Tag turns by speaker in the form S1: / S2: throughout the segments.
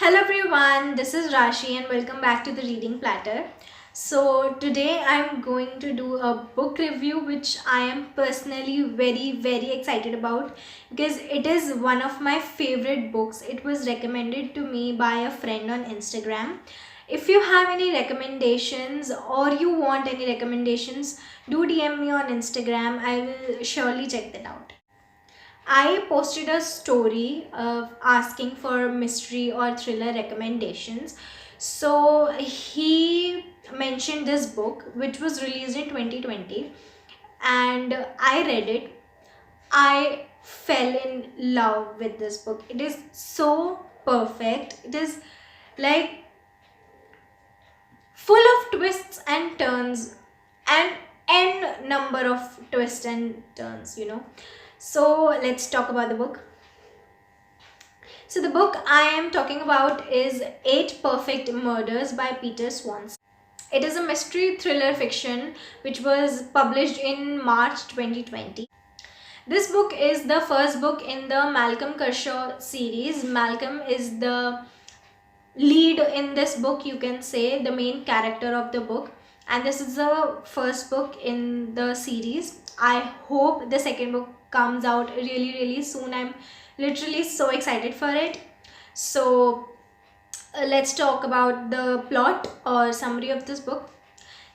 S1: Hello everyone, this is Rashi and welcome back to the Reading Platter. So today I'm going to do a book review which I am personally very excited about because it is one of my favorite books. It was recommended to me by a friend on Instagram. If you have any recommendations or you want any recommendations, do DM me on Instagram. I will surely check that out. I posted a story of asking for mystery or thriller recommendations. So he mentioned this book which was released in 2020 and I read it. I fell in love with this book. It is so perfect. It is like full of twists and turns and n number of twists and turns. So let's talk about the book. So the book I am talking about is Eight Perfect Murders by Peter Swanson. It is a mystery thriller fiction which was published in March 2020. This book is the first book in the Malcolm Kershaw series. Malcolm is the lead in this book, you can say, the main character of the book, and this is the first book in the series. I hope the second book comes out really soon. I'm literally so excited for it. So let's talk about the plot or summary of this book.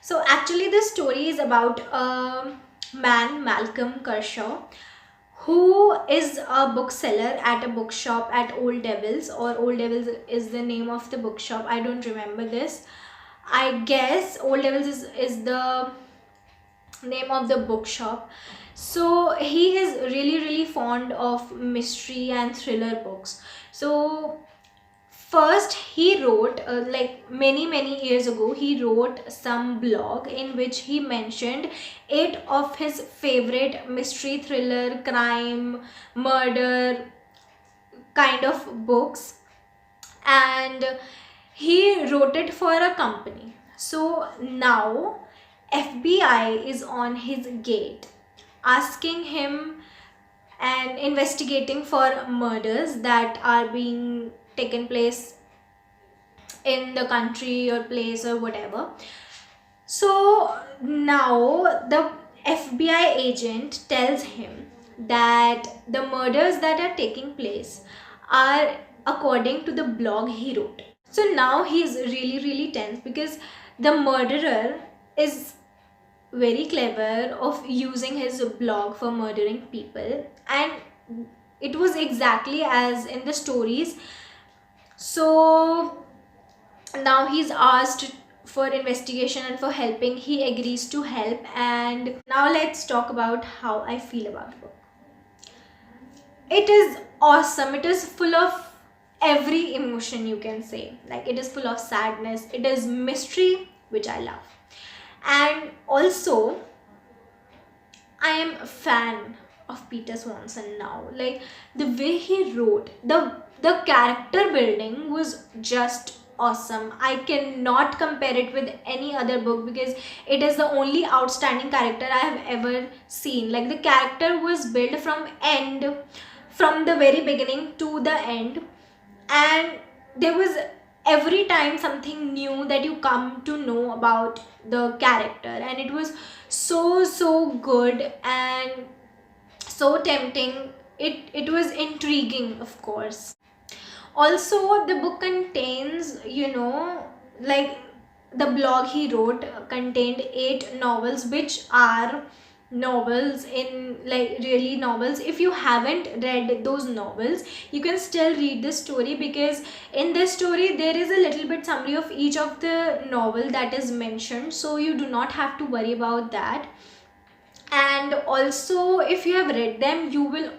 S1: So actually this story is about a man, Malcolm Kershaw, who is a bookseller at a bookshop at Old Devils, or Old Devils is the name of the bookshop. I don't remember this. I guess Old Devils is the name of the bookshop. So he is really fond of mystery and thriller books. So first he wrote like many years ago, he wrote some blog in which he mentioned 8 of his favorite mystery, thriller, crime, murder kind of books, and he wrote it for a company. So now FBI is on his gate asking him and investigating for murders that are being taken place in the country or place or whatever. So now the FBI agent tells him that the murders that are taking place are according to the blog he wrote. So now he's really tense because the murderer is very clever of using his blog for murdering people, and it was exactly as in the stories. So now he's asked for investigation and for helping. He agrees to help, and now let's talk about how I feel about the book. It is awesome. It is full of every emotion, you can say. Like, it is full of sadness, it is mystery, which I love, and also I am a fan of Peter Swanson now. Like, the way he wrote, the character building was just awesome. I cannot compare it with any other book because it is the only outstanding character I have ever seen. Like, the character was built from the very beginning to the end, and there was every time something new that you come to know about the character, and it was so good and so tempting. It was intriguing, of course. Also, the book contains, like, the blog he wrote contained 8 novels, which are novels in, like, really novels. If you haven't read those novels, you can still read the story, because in this story there is a little bit summary of each of the novel that is mentioned, so you do not have to worry about that. And also, if you have read them, you will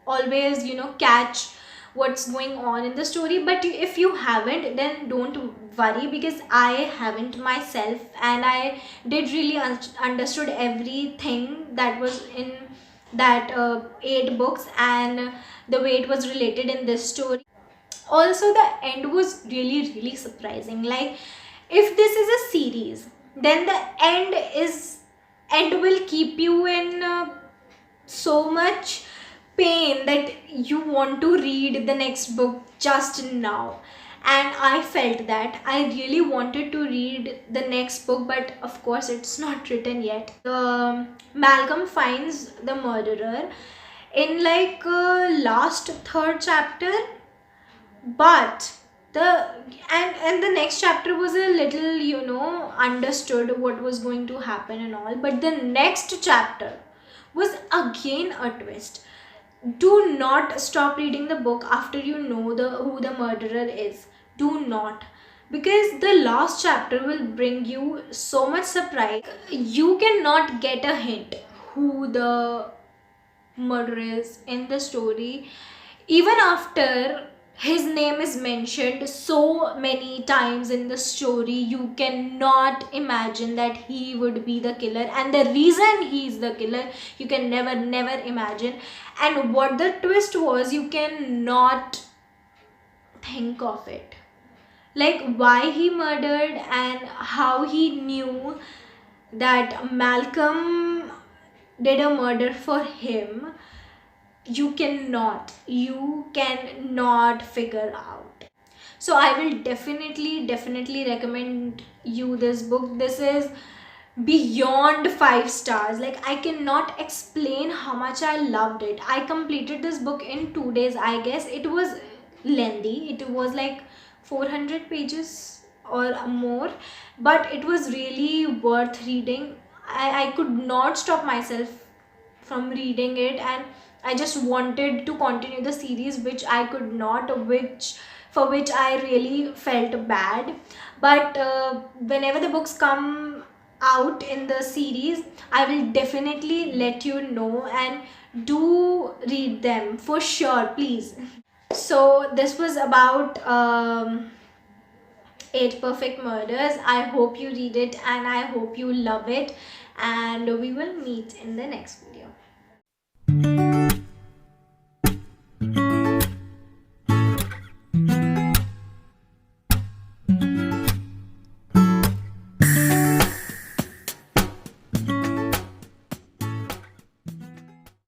S1: always catch what's going on in the story. But if you haven't, then don't worry, because I haven't myself, and I did really understood everything that was in that 8 books and the way it was related in this story. Also, the end was really surprising. Like, if this is a series, then the end will keep you in so much pain that you want to read the next book just now. and I felt that I really wanted to read the next book, but of course it's not written yet. Malcolm finds the murderer in like last third chapter, but the and the next chapter was a little, understood what was going to happen and all, but the next chapter was again a twist. Do not stop reading the book after you know the who the murderer is. Do not, because the last chapter will bring you so much surprise. You cannot get a hint who the murderer is in the story, even after his name is mentioned so many times in the story. You cannot imagine that he would be the killer, and the reason he is the killer you can never imagine. And what the twist was, you cannot think of it, like why he murdered and how he knew that Malcolm did a murder for him. You cannot figure out. So I will definitely recommend you this book. This is beyond 5 stars. Like, I cannot explain how much I loved it. I completed this book in 2 days. I guess it was lengthy, it was like 400 pages or more, but it was really worth reading. I could not stop myself from reading it, and I just wanted to continue the series, which I could not, which for which I really felt bad. But whenever the books come out in the series, I will definitely let you know, and do read them for sure, please. So this was about 8 Perfect Murders. I hope you read it and I hope you love it, and we will meet in the next video.